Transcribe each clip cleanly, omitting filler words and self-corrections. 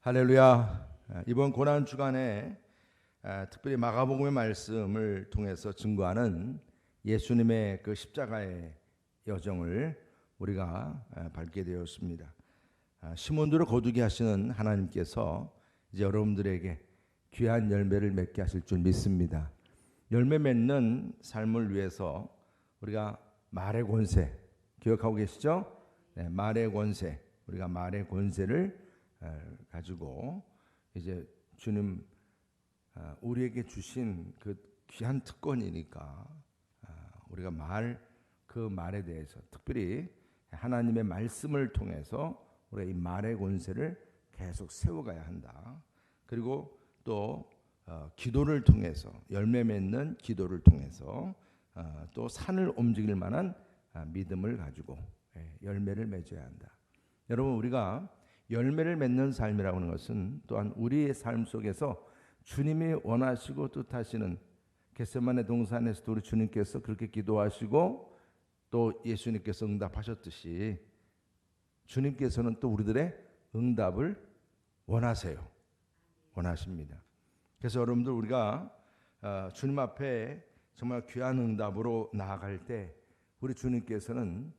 할렐루야. 이번 고난 주간에 특별히 마가복음의 말씀을 통해서 증거하는 예수님의 그 십자가의 여정을 우리가 밟게 되었습니다. 시몬들을 거두게 하시는 하나님께서 이제 여러분들에게 귀한 열매를 맺게 하실 줄 믿습니다. 열매 맺는 삶을 위해서 우리가 말의 권세 기억하고 계시죠? 네, 말의 권세. 우리가 말의 권세를 가지고 이제 주님 우리에게 주신 그 귀한 특권이니까 우리가 그 말에 대해서 특별히 하나님의 말씀을 통해서 우리가 이 말의 권세를 계속 세워가야 한다. 그리고 또 기도를 통해서 열매 맺는 기도를 통해서 또 산을 움직일 만한 믿음을 가지고 열매를 맺어야 한다. 여러분, 우리가 열매를 맺는 삶이라고 하는 것은 또한 우리의 삶 속에서 주님이 원하시고 뜻하시는 겟세마네 동산에서도 우리 주님께서 그렇게 기도하시고 또 예수님께서 응답하셨듯이 주님께서는 또 우리들의 응답을 원하십니다. 그래서 여러분들 우리가 주님 앞에 정말 귀한 응답으로 나아갈 때 우리 주님께서는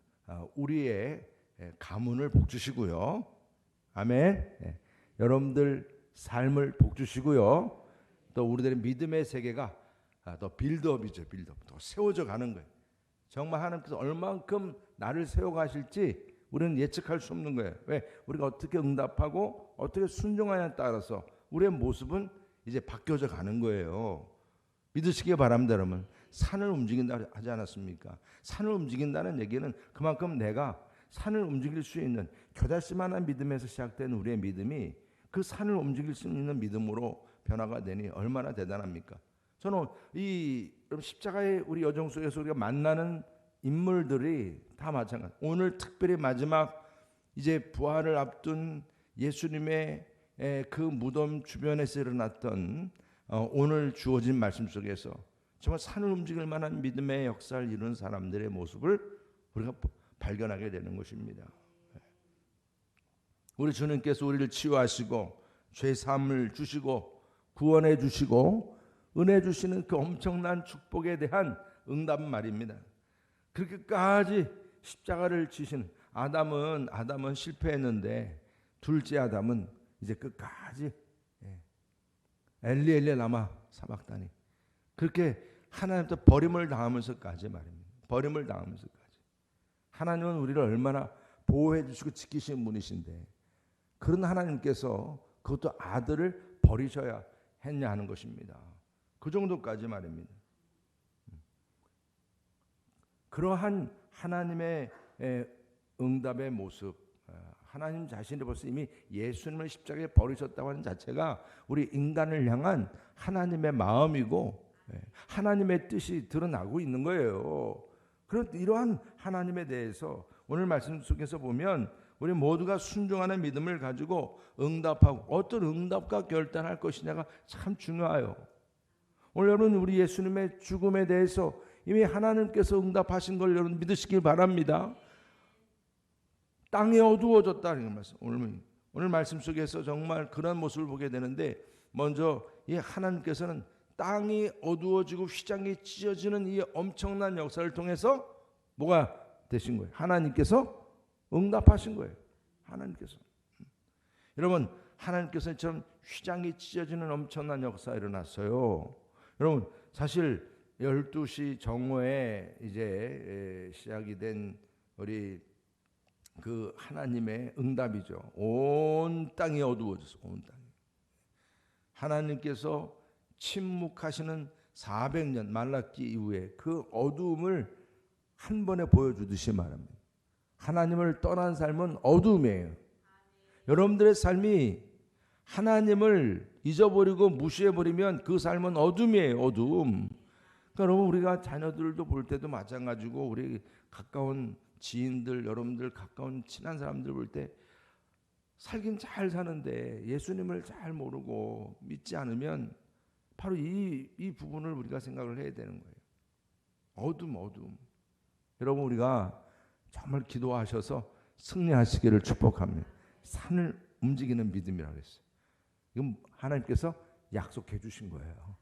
우리의 가문을 복주시고요. 아멘. 여러분들 삶을 복주시고요. 또 우리들의 믿음의 세계가 더 빌드업이죠. 빌드업. 더 세워져 가는 거예요. 정말 하나님께서 얼만큼 나를 세워가실지 우리는 예측할 수 없는 거예요. 왜? 우리가 어떻게 응답하고 어떻게 순종하냐에 따라서 우리의 모습은 이제 바뀌어져 가는 거예요. 믿으시기 바랍니다. 여러분. 산을 움직인다 하지 않았습니까? 산을 움직인다는 얘기는 그만큼 내가 산을 움직일 수 있는 겨자씨만한 믿음에서 시작된 우리의 믿음이 그 산을 움직일 수 있는 믿음으로 변화가 되니 얼마나 대단합니까? 저는 이 십자가의 우리 여정 속에서 우리가 만나는 인물들이 다 마찬가지. 오늘 특별히 마지막 이제 부활을 앞둔 예수님의 그 무덤 주변에서 일어났던 오늘 주어진 말씀 속에서 정말 산을 움직일 만한 믿음의 역사를 이루는 사람들의 모습을 우리가 발견하게 되는 것입니다. 우리 주님께서 우리를 치유하시고 죄 사함을 주시고 구원해 주시고 은혜 주시는 그 엄청난 축복에 대한 응답은 말입니다. 그렇게까지 십자가를 지신 아담은 실패했는데 둘째 아담은 이제 끝까지 엘리 엘리 라마 사박다니 그렇게 하나님부터 버림을 당하면서까지 말입니다. 버림을 당하면서까지 하나님은 우리를 얼마나 보호해 주시고 지키시는 분이신데 그런 하나님께서 그것도 아들을 버리셔야 했냐 하는 것입니다. 그 정도까지 말입니다. 그러한 하나님의 응답의 모습, 하나님 자신이 벌써 이미 예수님을 십자가에 버리셨다고 하는 자체가 우리 인간을 향한 하나님의 마음이고 하나님의 뜻이 드러나고 있는 거예요. 그런 이러한 하나님에 대해서 오늘 말씀 속에서 보면 우리 모두가 순종하는 믿음을 가지고 응답하고 어떤 응답과 결단할 것이냐가 참 중요해요. 오늘 여러분 우리 예수님의 죽음에 대해서 이미 하나님께서 응답하신 걸 여러분 믿으시길 바랍니다. 땅이 어두워졌다는 말씀. 오늘 말씀 속에서 정말 그런 모습을 보게 되는데 먼저 이 하나님께서는 땅이 어두워지고 휘장이 찢어지는 이 엄청난 역사를 통해서 뭐가 되신 거예요? 하나님께서 응답하신 거예요. 하나님께서. 여러분 하나님께서 참 휘장이 찢어지는 엄청난 역사가 일어났어요. 여러분 사실 12시 정오에 이제 시작이 된 우리 그 하나님의 응답이죠. 온 땅이 어두워졌어. 온 땅이. 하나님께서 침묵하시는 400년 말라기 이후에 그 어두움을 한 번에 보여주듯이 말합니다. 하나님을 떠난 삶은 어두움이에요. 여러분들의 삶이 하나님을 잊어버리고 무시해버리면 그 삶은 어둠이에요. 어둠. 그러니까 여러분 우리가 자녀들도 볼 때도 마찬가지고 우리 가까운 지인들 여러분들 가까운 친한 사람들 볼 때 살긴 잘 사는데 예수님을 잘 모르고 믿지 않으면 바로 이 부분을 우리가 생각을 해야 되는 거예요. 어둠. 여러분 우리가 정말 기도하셔서 승리하시기를 축복합니다. 산을 움직이는 믿음이라고 했어요. 이건 하나님께서 약속해 주신 거예요.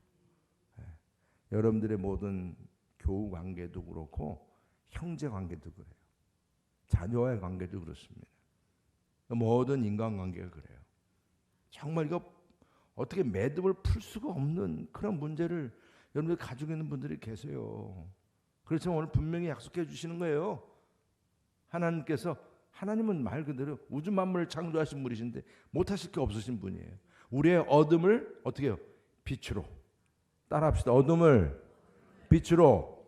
여러분들의 모든 교우 관계도 그렇고 형제 관계도 그래요. 자녀와의 관계도 그렇습니다. 모든 인간관계가 그래요. 정말 이거 어떻게 매듭을 풀 수가 없는 그런 문제를 여러분들 가지고 있는 분들이 계세요. 그렇지만 오늘 분명히 약속해 주시는 거예요. 하나님은 말 그대로 우주 만물을 창조하신 분이신데 못하실 게 없으신 분이에요. 우리의 어둠을 어떻게 해요? 빛으로. 따라합시다. 어둠을 빛으로.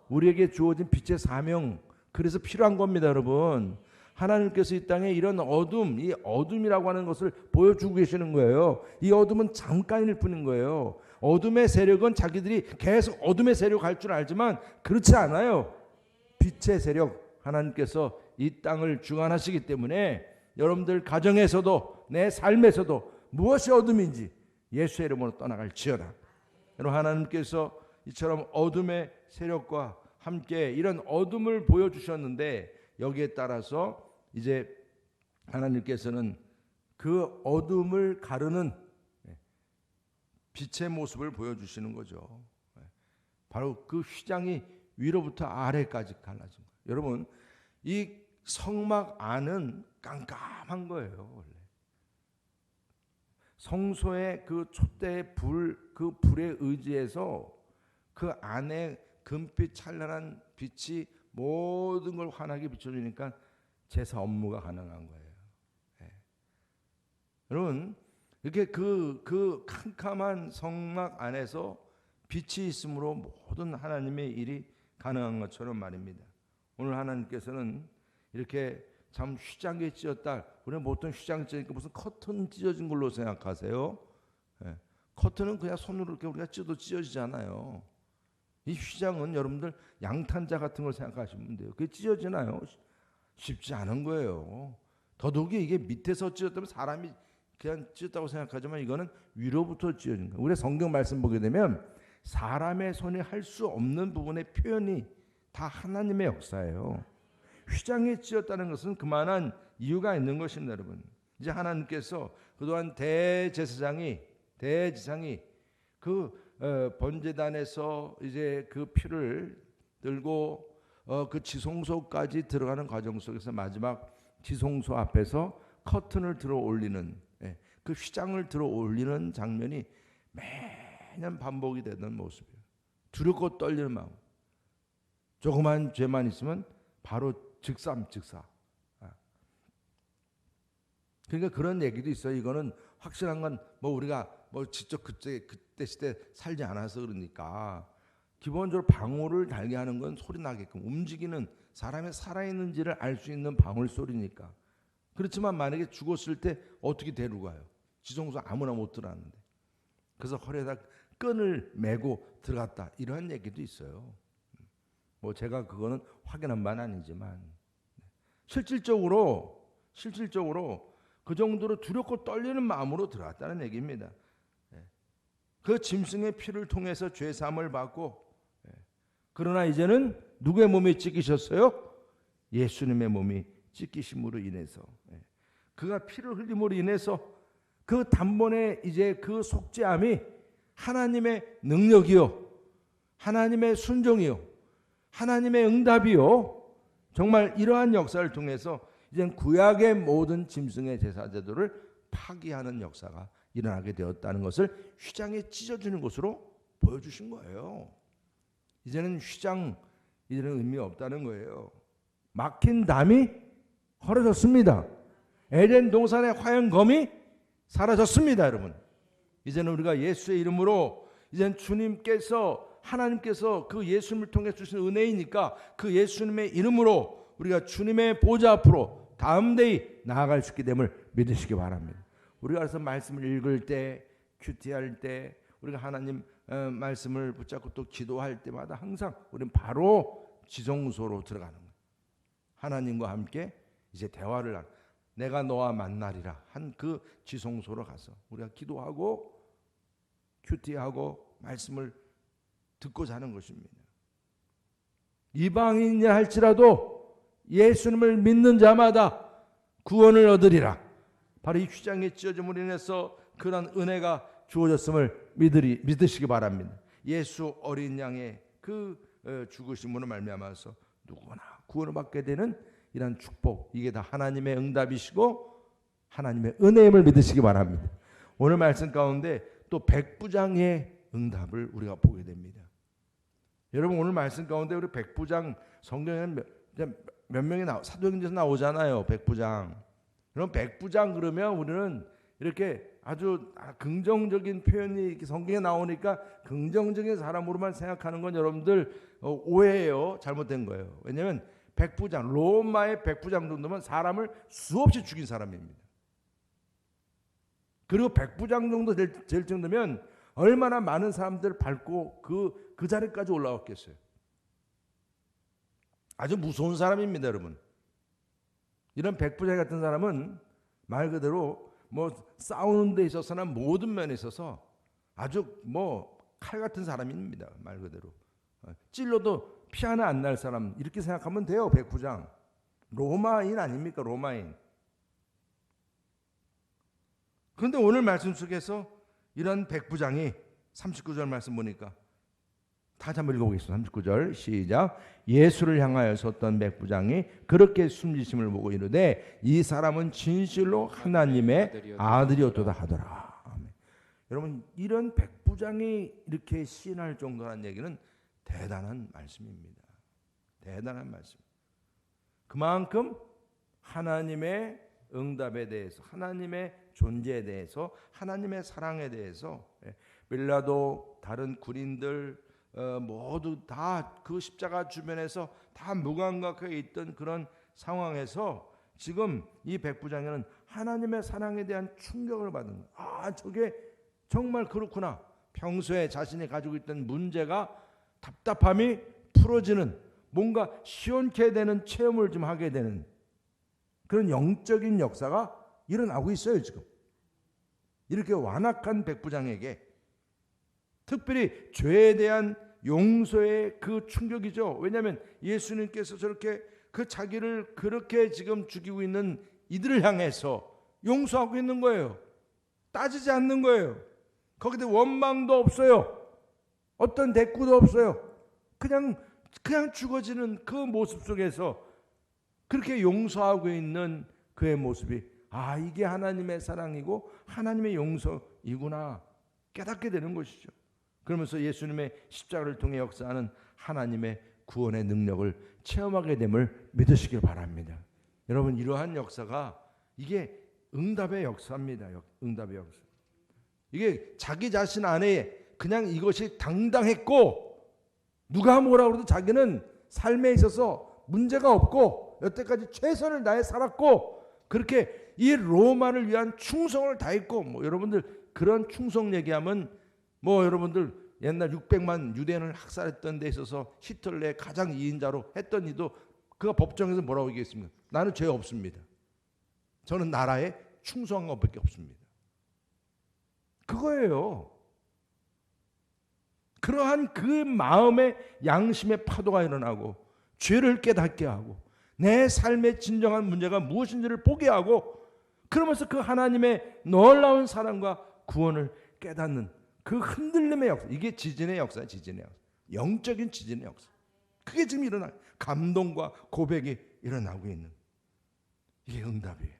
우리에게 주어진 빛의 사명, 그래서 필요한 겁니다, 여러분. 하나님께서 이 땅에 이런 어둠, 이 어둠이라고 하는 것을 보여주고 계시는 거예요. 이 어둠은 잠깐일 뿐인 거예요. 어둠의 세력은 자기들이 계속 어둠의 세력 할 줄 알지만 그렇지 않아요. 빛의 세력, 하나님께서 이 땅을 주관하시기 때문에 여러분들 가정에서도 내 삶에서도 무엇이 어둠인지 예수의 이름으로 떠나갈지어다. 여러분, 하나님께서 이처럼 어둠의 세력과 함께 이런 어둠을 보여주셨는데 여기에 따라서 이제 하나님께서는 그 어둠을 가르는 빛의 모습을 보여주시는 거죠. 바로 그 휘장이 위로부터 아래까지 갈라진 거예요. 여러분, 이 성막 안은 깜깜한 거예요. 원래 성소의 그 촛대의 그 불에 의지해서 그 안에 금빛 찬란한 빛이 모든 걸 환하게 비춰주니까 제사 업무가 가능한 거예요. 여러분, 이렇게 그 캄캄한 성막 안에서 빛이 있으므로 모든 하나님의 일이 가능한 것처럼 말입니다. 오늘 하나님께서는 이렇게 참 휘장에 찢었다. 우리는 보통 휘장 찢으니까 무슨 커튼 찢어진 걸로 생각하세요. 커튼은 그냥 손으로 이렇게 우리가 찢어도 찢어지잖아요. 이 휘장은 여러분들 양탄자 같은 걸 생각하시면 돼요. 그게 찢어지나요? 쉽지 않은 거예요. 더더욱이 이게 밑에서 찢었다면 사람이 그냥 찢었다고 생각하지만 이거는 위로부터 찢어진 거예요. 우리 성경 말씀 보게 되면 사람의 손이 할 수 없는 부분의 표현이 다 하나님의 역사예요. 휘장에 찢었다는 것은 그만한 이유가 있는 것입니다, 여러분. 이제 하나님께서 그동안 대제사장이 그 번제단에서 이제 그 피를 들고 그 지성소까지 들어가는 과정 속에서 마지막 지성소 앞에서 커튼을 들어 올리는 그 휘장을 들어 올리는 장면이 매년 반복이 되는 모습이에요. 두렵고 떨리는 마음. 조그만 죄만 있으면 바로 즉사. 그러니까 그런 얘기도 있어요. 이거는 확실한 건 뭐 우리가 뭐 직접 그때 시대 살지 않아서 그러니까 기본적으로 방울을 달게 하는 건 소리 나게끔 움직이는 사람이 살아있는지를 알 수 있는 방울 소리니까. 그렇지만 만약에 죽었을 때 어떻게 데려가요? 지성소 아무나 못 들어갔는데. 그래서 허리에다 끈을 메고 들어갔다 이런 얘기도 있어요. 뭐 제가 그거는 확인한 바는 아니지만 실질적으로 그 정도로 두렵고 떨리는 마음으로 들어갔다는 얘기입니다. 그 짐승의 피를 통해서 죄 사함을 받고 그러나 이제는 누구의 몸이 찢기셨어요? 예수님의 몸이 찢기심으로 인해서 그가 피를 흘림으로 인해서 그 단번에 이제 그 속죄함이 하나님의 능력이요, 하나님의 순종이요, 하나님의 응답이요, 정말 이러한 역사를 통해서 이젠 구약의 모든 짐승의 제사 제도를 파기하는 역사가 일어나게 되었다는 것을 휘장에 찢어주는 것으로 보여주신 거예요. 이제는 휘장, 이제는 의미가 없다는 거예요. 막힌 담이 헐어졌습니다. 에덴 동산의 화염검이 사라졌습니다, 여러분. 이제는 우리가 예수의 이름으로 이제는 하나님께서 그 예수님을 통해 주신 은혜이니까 그 예수님의 이름으로 우리가 주님의 보좌 앞으로 다음 데이 나아갈 수 있게 됨을 믿으시기 바랍니다. 우리가 그래서 말씀을 읽을 때, 큐티할 때, 우리가 하나님 말씀을 붙잡고 또 기도할 때마다 항상 우리는 바로 지성소로 들어가는 거예요. 하나님과 함께 이제 대화를 하는, 내가 너와 만나리라 한 그 지성소로 가서 우리가 기도하고 큐티하고 말씀을 듣고 자는 것입니다. 이방인이라 할지라도 예수님을 믿는 자마다 구원을 얻으리라. 바로 이 휘장에 찢어짐으로 인해서 그런 은혜가 주어졌음을 믿으시기 바랍니다. 예수 어린 양의 그 죽으심으로 말미암아서 누구나 구원을 받게 되는 이런 축복, 이게 다 하나님의 응답이시고 하나님의 은혜임을 믿으시기 바랍니다. 오늘 말씀 가운데 또 백부장의 응답을 우리가 보게 됩니다. 여러분, 오늘 말씀 가운데 우리 백부장, 성경에는 몇 명이 사도행전에서 나오잖아요. 백부장. 그럼 백부장 그러면 우리는 이렇게 아주 긍정적인 표현이 이렇게 성경에 나오니까 긍정적인 사람으로만 생각하는 건 여러분들 오해예요. 잘못된 거예요. 왜냐하면 백부장, 로마의 백부장 정도면 사람을 수없이 죽인 사람입니다. 그리고 백부장 정도 될 정도면 얼마나 많은 사람들을 밟고 그 자리까지 올라왔겠어요. 아주 무서운 사람입니다, 여러분. 이런 백부장 같은 사람은 말 그대로 싸우는 데 있어서나 모든 면에 있어서 아주 칼 같은 사람입니다. 말 그대로. 찔러도 피 하나 안 날 사람, 이렇게 생각하면 돼요. 백부장. 로마인 아닙니까? 로마인. 그런데 오늘 말씀 속에서 이런 백부장이 39절 말씀 보니까 다시 한번 읽어보겠습니다. 39절 시작. 예수를 향하여 섰던 백부장이 그렇게 숨지심을 보고 이르되 이 사람은 진실로 하나님의 아들이었도다 하더라. 아멘. 여러분, 이런 백부장이 이렇게 시인할 정도라는 얘기는 대단한 말씀입니다. 대단한 말씀. 그만큼 하나님의 응답에 대해서, 하나님의 존재에 대해서, 하나님의 사랑에 대해서 빌라도, 다른 군인들 모두 다 그 십자가 주변에서 다 무감각하게 있던 그런 상황에서 지금 이 백부장에는 하나님의 사랑에 대한 충격을 받은 거예요. 저게 정말 그렇구나. 평소에 자신이 가지고 있던 문제가, 답답함이 풀어지는, 뭔가 시원케 되는 체험을 좀 하게 되는 그런 영적인 역사가 일어나고 있어요. 지금 이렇게 완악한 백부장에게 특별히 죄에 대한 용서의 그 충격이죠. 왜냐하면 예수님께서 저렇게 자기를 그렇게 지금 죽이고 있는 이들을 향해서 용서하고 있는 거예요. 따지지 않는 거예요. 거기에 원망도 없어요. 어떤 대꾸도 없어요. 그냥 죽어지는 그 모습 속에서 그렇게 용서하고 있는 그의 모습이, 이게 하나님의 사랑이고 하나님의 용서이구나 깨닫게 되는 것이죠. 그러면서 예수님의 십자가를 통해 역사하는 하나님의 구원의 능력을 체험하게 됨을 믿으시길 바랍니다. 여러분, 이러한 역사가 이게 응답의 역사입니다. 응답의 역사. 이게 자기 자신 안에 그냥 이것이 당당했고 누가 뭐라 그래도 자기는 삶에 있어서 문제가 없고 여태까지 최선을 다해 살았고 그렇게 이 로마를 위한 충성을 다했고 여러분들 그런 충성 얘기하면 여러분들 옛날 600만 유대인을 학살했던 데 있어서 히틀러의 가장 2인자로 했던 이도 그가 법정에서 뭐라고 얘기했습니까? 나는 죄 없습니다. 저는 나라에 충성한 것밖에 없습니다. 그거예요. 그러한 그 마음의 양심의 파도가 일어나고 죄를 깨닫게 하고 내 삶의 진정한 문제가 무엇인지를 보게 하고 그러면서 그 하나님의 놀라운 사랑과 구원을 깨닫는 그 흔들림의 역사, 이게 지진의 역사예요. 지진의 역사. 영적인 지진의 역사. 그게 지금 일어나, 감동과 고백이 일어나고 있는 이게 응답이에요.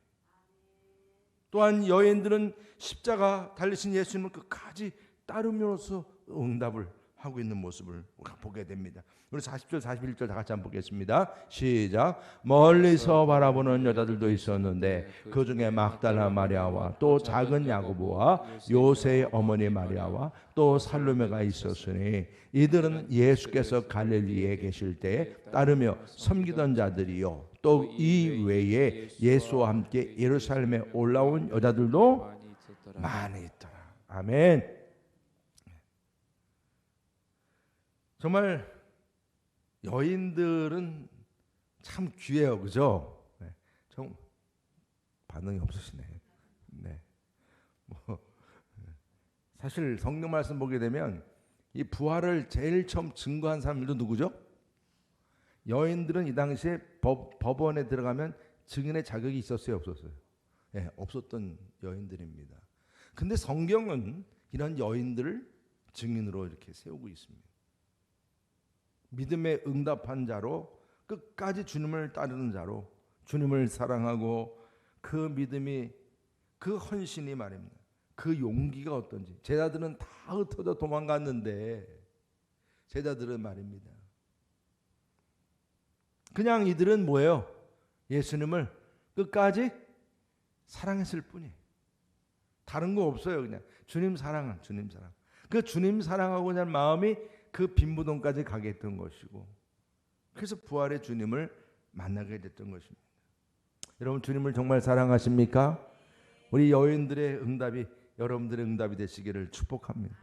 또한 여인들은 십자가 달리신 예수님을 끝까지 따르면서 응답을 하고 있는 모습을 보게 됩니다. 우리 40절 41절 다 같이 한번 보겠습니다. 시작. 멀리서 바라보는 여자들도 있었는데 그 중에 막달라 마리아와 또 작은 야고보와 요새의 어머니 마리아와 또 살로메가 있었으니 이들은 예수께서 갈릴리에 계실 때 따르며 섬기던 자들이요 또 이 외에 예수와 함께 예루살렘에 올라온 여자들도 많이 있더라. 아멘. 정말 여인들은 참 귀해요, 그죠? 네. 좀 반응이 없으시네. 네. 사실 성경 말씀 보게 되면 이 부활을 제일 처음 증거한 사람들도 누구죠? 여인들은 이 당시에 법원에 들어가면 증인의 자격이 있었어요, 없었어요? 네, 없었던 여인들입니다. 근데 성경은 이런 여인들을 증인으로 이렇게 세우고 있습니다. 믿음에 응답한 자로, 끝까지 주님을 따르는 자로, 주님을 사랑하고 그 믿음이, 그 헌신이 말입니다. 그 용기가 어떤지. 제자들은 다 흩어져 도망갔는데 제자들은 말입니다, 그냥 이들은 뭐예요? 예수님을 끝까지 사랑했을 뿐이에요. 다른 거 없어요. 그냥 주님 사랑은 주님 사랑. 그 주님 사랑하고자 하는 마음이 그 빈무덤까지 가게 했던 것이고, 그래서 부활의 주님을 만나게 됐던 것입니다. 여러분, 주님을 정말 사랑하십니까? 우리 여인들의 응답이 여러분들의 응답이 되시기를 축복합니다.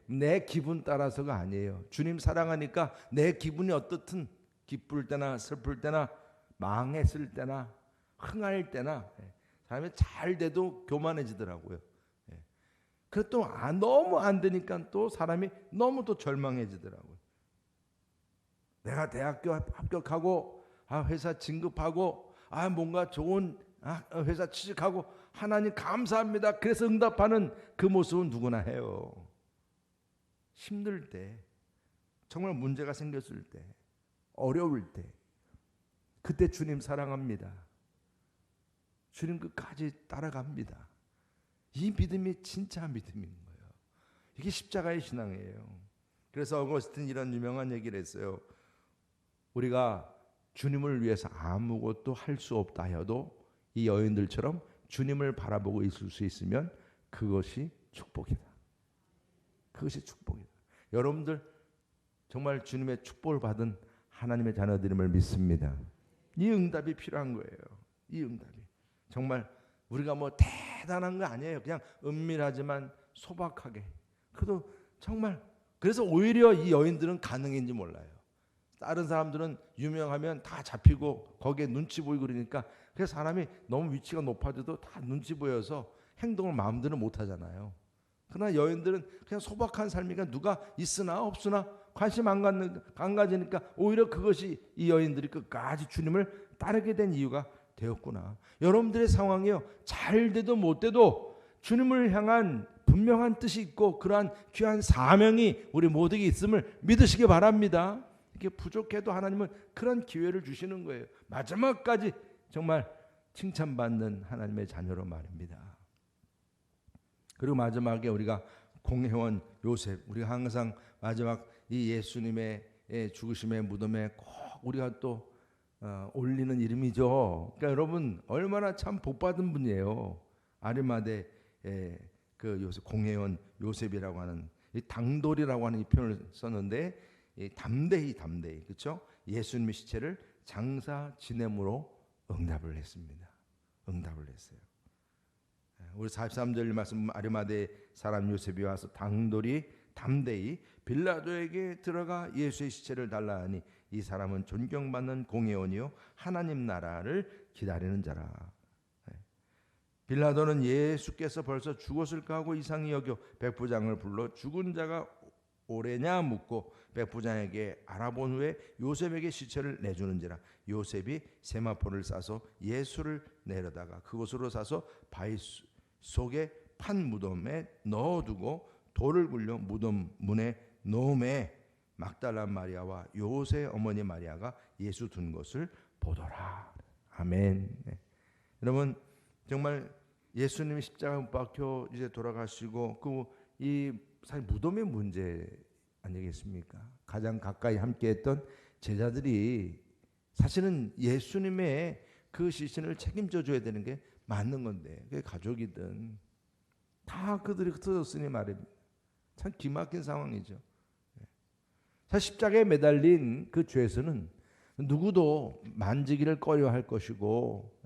내 기분 따라서가 아니에요. 주님 사랑하니까 내 기분이 어떻든, 기쁠 때나 슬플 때나 망했을 때나 흥할 때나 사람이 잘 돼도 교만해지더라고요. 그래도 또 너무 안 되니까 또 사람이 너무 또 절망해지더라고요. 내가 대학교 합격하고 회사 진급하고 뭔가 좋은 회사 취직하고 하나님 감사합니다, 그래서 응답하는 그 모습은 누구나 해요. 힘들 때, 정말 문제가 생겼을 때, 어려울 때, 그때 주님 사랑합니다. 주님 끝까지 따라갑니다. 이 믿음이 진짜 믿음인 거예요. 이게 십자가의 신앙이에요. 그래서 어거스틴 이런 유명한 얘기를 했어요. 우리가 주님을 위해서 아무것도 할 수 없다 해도 이 여인들처럼 주님을 바라보고 있을 수 있으면 그것이 축복이다. 그것이 축복이다. 여러분들 정말 주님의 축복을 받은 하나님의 자녀들임을 믿습니다. 이 응답이 필요한 거예요. 이 응답이 정말 우리가 뭐 대단한 거 아니에요. 그냥 은밀하지만 소박하게. 그래도 정말, 그래서 오히려 이 여인들은 가능인지 몰라요. 다른 사람들은 유명하면 다 잡히고 거기에 눈치 보이고 그러니까, 그래서 사람이 너무 위치가 높아져도 다 눈치 보여서 행동을 마음대로 못 하잖아요. 그러나 여인들은 그냥 소박한 삶이니까 누가 있으나 없으나 관심 안 가지니까 오히려 그것이 이 여인들이 끝까지 주님을 따르게 된 이유가 되었구나. 여러분들의 상황이요, 잘 돼도 못 돼도 주님을 향한 분명한 뜻이 있고 그러한 귀한 사명이 우리 모두에게 있음을 믿으시기 바랍니다. 이게 부족해도 하나님은 그런 기회를 주시는 거예요. 마지막까지 정말 칭찬받는 하나님의 자녀로 말입니다. 그리고 마지막에 우리가 공회원 요셉, 우리가 항상 마지막 이 예수님의 죽으심의 무덤에 꼭 우리가 또 올리는 이름이죠. 그러니까 여러분 얼마나 참 복받은 분이에요. 아리마대 그 요셉, 공회원 요셉이라고 하는, 이 당돌이라고 하는 이 표현을 썼는데, 이 담대히 그렇죠? 예수님의 시체를 장사 지냄으로 응답을 했습니다. 응답을 했어요. 우리 43절 말씀, 아리마대 사람 요셉이 와서 당돌이 담대히 빌라도에게 들어가 예수의 시체를 달라 하니 이 사람은 존경받는 공회원이요 하나님 나라를 기다리는 자라. 빌라도는 예수께서 벌써 죽었을까 하고 이상히 여겨 백부장을 불러 죽은 자가 오래냐 묻고 백부장에게 알아본 후에 요셉에게 시체를 내주는지라. 요셉이 세마포를 싸서 예수를 내려다가 그곳으로 사서 바위 속에 판 무덤에 넣어두고 돌을 굴려 무덤 문에 놓음에 막달라 마리아와 요새 어머니 마리아가 예수 둔 것을 보더라. 아멘. 여러분 정말 예수님이 십자가 못 박혀 이제 돌아가시고 이 사실 무덤의 문제 아니겠습니까? 가장 가까이 함께했던 제자들이 사실은 예수님의 그 시신을 책임져 줘야 되는 게 맞는 건데, 그게 가족이든 다 그들이 흩어졌으니 말입니다. 참 기막힌 상황이죠. 사실 십자가에 매달린 그 죄수는 누구도 만지기를 꺼려할 것이고,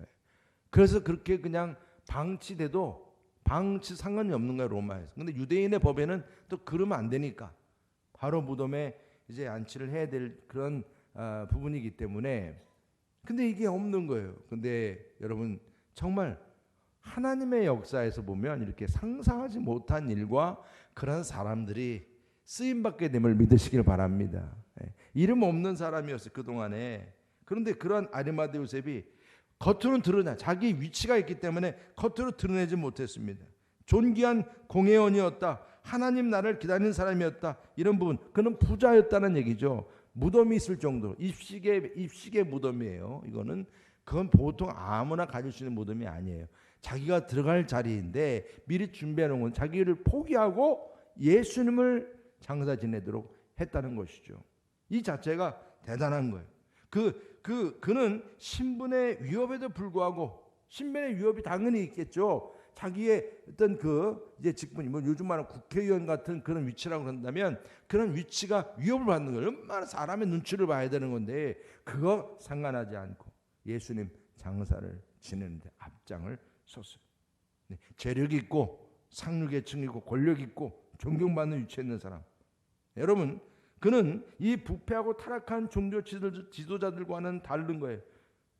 그래서 그렇게 그냥 방치돼도 방치 상관이 없는 거예요, 로마에서. 근데 유대인의 법에는 또 그러면 안 되니까 바로 무덤에 이제 안치를 해야 될 그런 부분이기 때문에, 근데 이게 없는 거예요. 근데 여러분 정말 하나님의 역사에서 보면 이렇게 상상하지 못한 일과 그런 사람들이 쓰임받게 됨을 믿으시길 바랍니다. 이름 없는 사람이었어요, 그동안에. 그런데 그런 아리마대 요셉이 겉으로는 드러나, 자기 위치가 있기 때문에 겉으로 드러내지 못했습니다. 존귀한 공회원이었다. 하나님 나라를 기다리는 사람이었다. 이런 부분, 그는 부자였다는 얘기죠. 무덤이 있을 정도로 입식의 무덤이에요. 그건 보통 아무나 가질 수 있는 무덤이 아니에요. 자기가 들어갈 자리인데 미리 준비해 놓은 건 자기를 포기하고 예수님을 장사 지내도록 했다는 것이죠. 이 자체가 대단한 거예요. 그는 신분의 위협에도 불구하고, 신분의 위협이 당연히 있겠죠. 자기의 어떤 이제 직분이 요즘 말하는 국회의원 같은 그런 위치라고 한다면 그런 위치가 위협을 받는 거예요. 얼마나 사람의 눈치를 봐야 되는 건데 그거 상관하지 않고 예수님 장사를 지내는데 앞장을 섰어요. 재력 있고 상류계층 있고 권력 있고 존경받는 위치에 있는 사람. 여러분, 그는 이 부패하고 타락한 종교 지도자들과는 다른 거예요.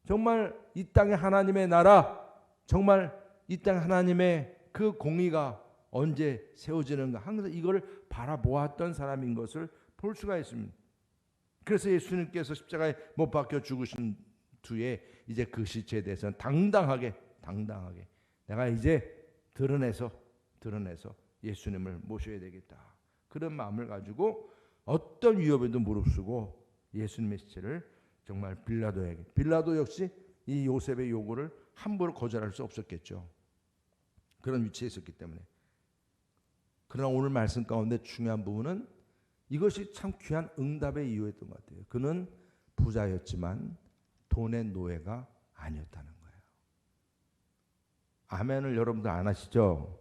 정말 이 땅에 하나님의 나라, 정말 이 땅 하나님의 그 공의가 언제 세워지는가, 항상 이걸 바라보았던 사람인 것을 볼 수가 있습니다. 그래서 예수님께서 십자가에 못 박혀 죽으신 뒤에 이제 그 시체에 대해서는 당당하게 내가 이제 드러내서 예수님을 모셔야 되겠다. 그런 마음을 가지고 어떤 위협에도 무릅쓰고 예수님의 시체를 정말 빌라도에게, 빌라도 역시 이 요셉의 요구를 함부로 거절할 수 없었겠죠. 그런 위치에 있었기 때문에. 그러나 오늘 말씀 가운데 중요한 부분은 이것이 참 귀한 응답의 이유였던 것 같아요. 그는 부자였지만 돈의 노예가 아니었다는 거예요. 아멘을 여러분들 안 하시죠?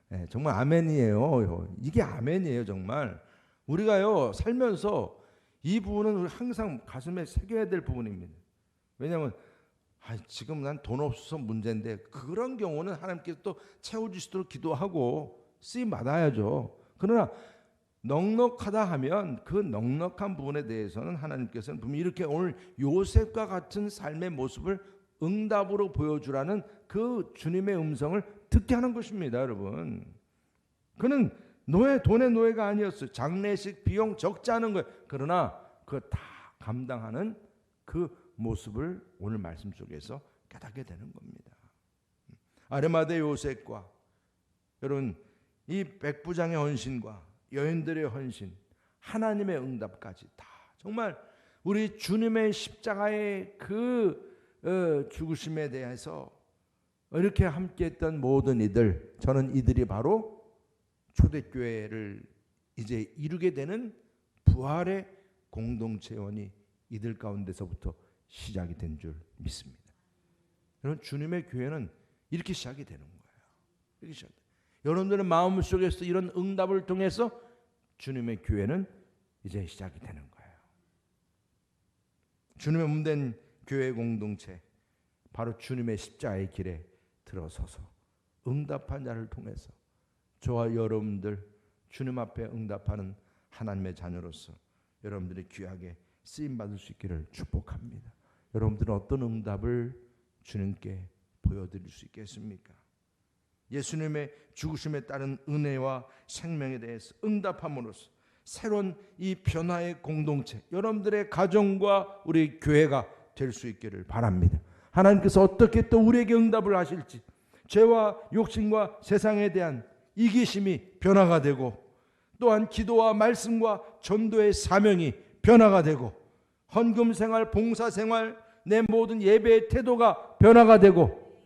네, 정말 아멘이에요. 이게 아멘이에요. 정말 우리가요 살면서 이 부분은 항상 가슴에 새겨야 될 부분입니다. 왜냐하면 지금 난 돈 없어서 문제인데, 그런 경우는 하나님께서 또 채워주시도록 기도하고 쓰임 받아야죠. 그러나 넉넉하다 하면 그 넉넉한 부분에 대해서는 하나님께서는 분명히 이렇게 오늘 요셉과 같은 삶의 모습을 응답으로 보여주라는 그 주님의 음성을 듣게 하는 것입니다. 여러분, 그는 돈의 노예가 아니었어요. 장례식 비용 적지 않은 거예요. 그러나 그거 다 감당하는 그 모습을 오늘 말씀 속에서 깨닫게 되는 겁니다. 아르마대 요셉과 여러분 이 백부장의 헌신과 여인들의 헌신, 하나님의 응답까지 다 정말 우리 주님의 십자가의 죽으심에 대해서 이렇게 함께했던 모든 이들, 저는 이들이 바로 초대교회를 이제 이루게 되는 부활의 공동체원이 이들 가운데서부터 시작이 된 줄 믿습니다. 여러분, 주님의 교회는 이렇게 시작이 되는 거예요. 이렇게 시작돼요. 여러분들의 마음속에서 이런 응답을 통해서 주님의 교회는 이제 시작이 되는 거예요. 주님의 몸된 교회 공동체, 바로 주님의 십자가의 길에 들어서서 응답한 자를 통해서 저와 여러분들 주님 앞에 응답하는 하나님의 자녀로서 여러분들이 귀하게 쓰임받을 수 있기를 축복합니다. 여러분들은 어떤 응답을 주님께 보여드릴 수 있겠습니까? 예수님의 죽으심에 따른 은혜와 생명에 대해서 응답함으로써 새로운 이 변화의 공동체, 여러분들의 가정과 우리 교회가 될 수 있기를 바랍니다. 하나님께서 어떻게 또 우리에게 응답을 하실지, 죄와 욕심과 세상에 대한 이기심이 변화가 되고, 또한 기도와 말씀과 전도의 사명이 변화가 되고, 헌금생활, 봉사생활, 내 모든 예배의 태도가 변화가 되고,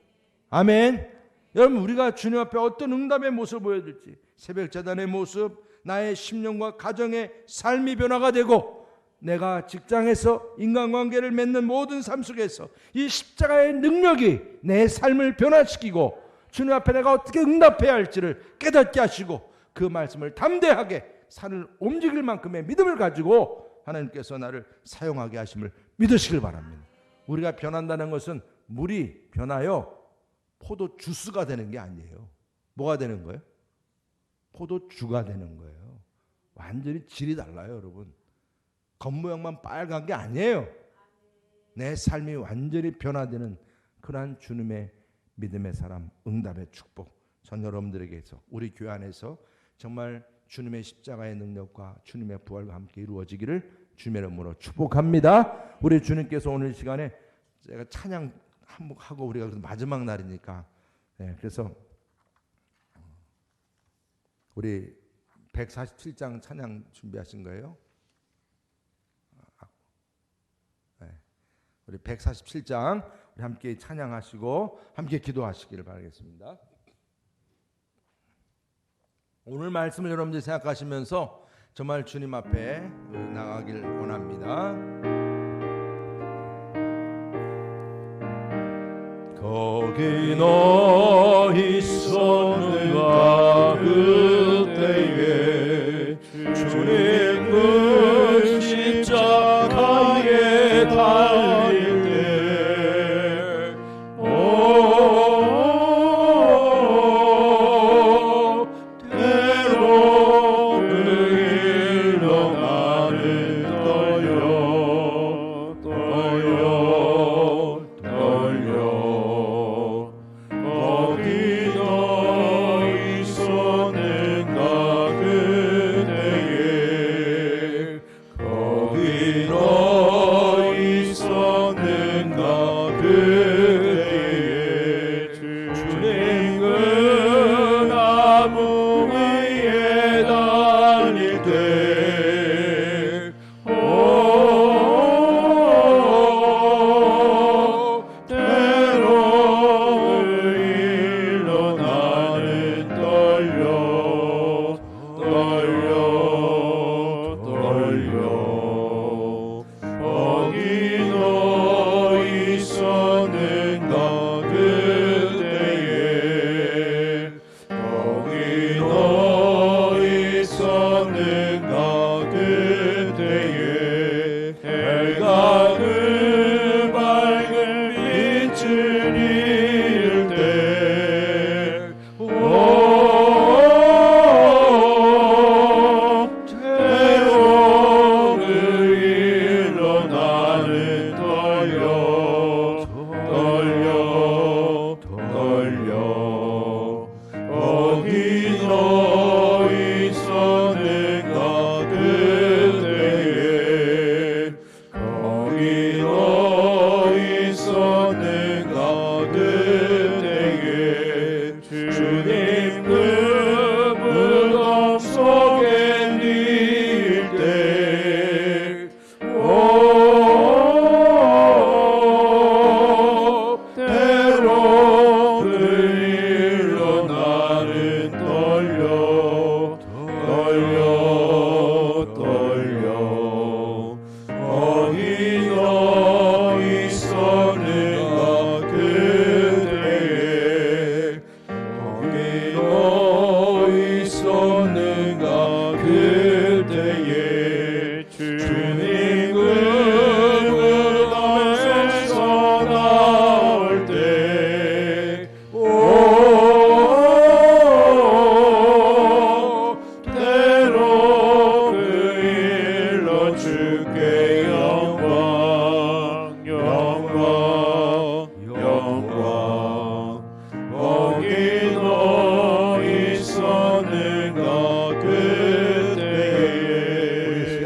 아멘. 여러분, 우리가 주님 앞에 어떤 응답의 모습을 보여줄지, 새벽제단의 모습, 나의 심령과 가정의 삶이 변화가 되고, 내가 직장에서 인간관계를 맺는 모든 삶 속에서 이 십자가의 능력이 내 삶을 변화시키고, 주님 앞에 내가 어떻게 응답해야 할지를 깨닫게 하시고, 그 말씀을 담대하게 산을 움직일 만큼의 믿음을 가지고 하나님께서 나를 사용하게 하심을 믿으시길 바랍니다. 우리가 변한다는 것은 물이 변하여 포도 주스가 되는 게 아니에요. 뭐가 되는 거예요? 포도주가 되는 거예요. 완전히 질이 달라요, 여러분. 겉모양만 빨간 게 아니에요. 내 삶이 완전히 변화되는 그러한 주님의 믿음의 사람, 응답의 축복, 전 여러분들에게서, 우리 교회 안에서 정말 주님의 십자가의 능력과 주님의 부활과 함께 이루어지기를 주님의 이름으로 축복합니다. 우리 주님께서 오늘 시간에 제가 찬양 한번 하고 우리가 마지막 날이니까, 그래서 우리 147장 찬양 준비하신 거예요? 네. 우리 147장 우리 함께 찬양하시고 함께 기도하시기를 바라겠습니다. 오늘 말씀을 여러분들이 생각하시면서 정말 주님 앞에 나가길 원합니다. 거기 너 있었는가 그때에 주님 그 십자가에 달릴 때 때로 그 일로 나는 떨려 거기 너 있었는가 그때에 거기 너 있었는가 그때에 주님 그 나무 위에 달릴 때 때로 그 일로 나는 떨려 거기 너 있었는가 그때에 거기 너 있었는가 그때에 해가 그 밝은 빛을 잃을 때 때로 그 일로 나는 떨려 거기 너 있었는가 그때에 거기 너 있었는가 그때에 주님 그 무덤 속에 닐 때 때로 그 일로 나는 떨려 거기 너 있었는가 그때에 거기 너 있었는가 그때에 주님 그 무덤에서 나올 때 때로 그 일로 주께 영광 거기 너 있었는가 그때에 우리 시간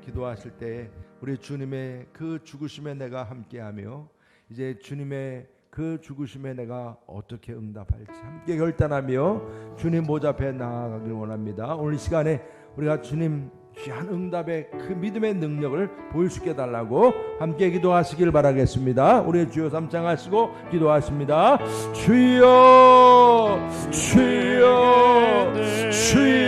기도하실 때 우리 주님의 그 죽으심에 내가 함께하며 이제 주님의 그 죽으심에 내가 어떻게 응답할지 함께 결단하며 주님 보좌 앞에 나아가길 원합니다. 오늘 이 시간에 우리가 주님 귀한 응답의 그 믿음의 능력을 보일 수 있게 달라고 함께 기도하시길 바라겠습니다. 우리 주여 삼창하시고 기도하십니다. 주여 주여 주여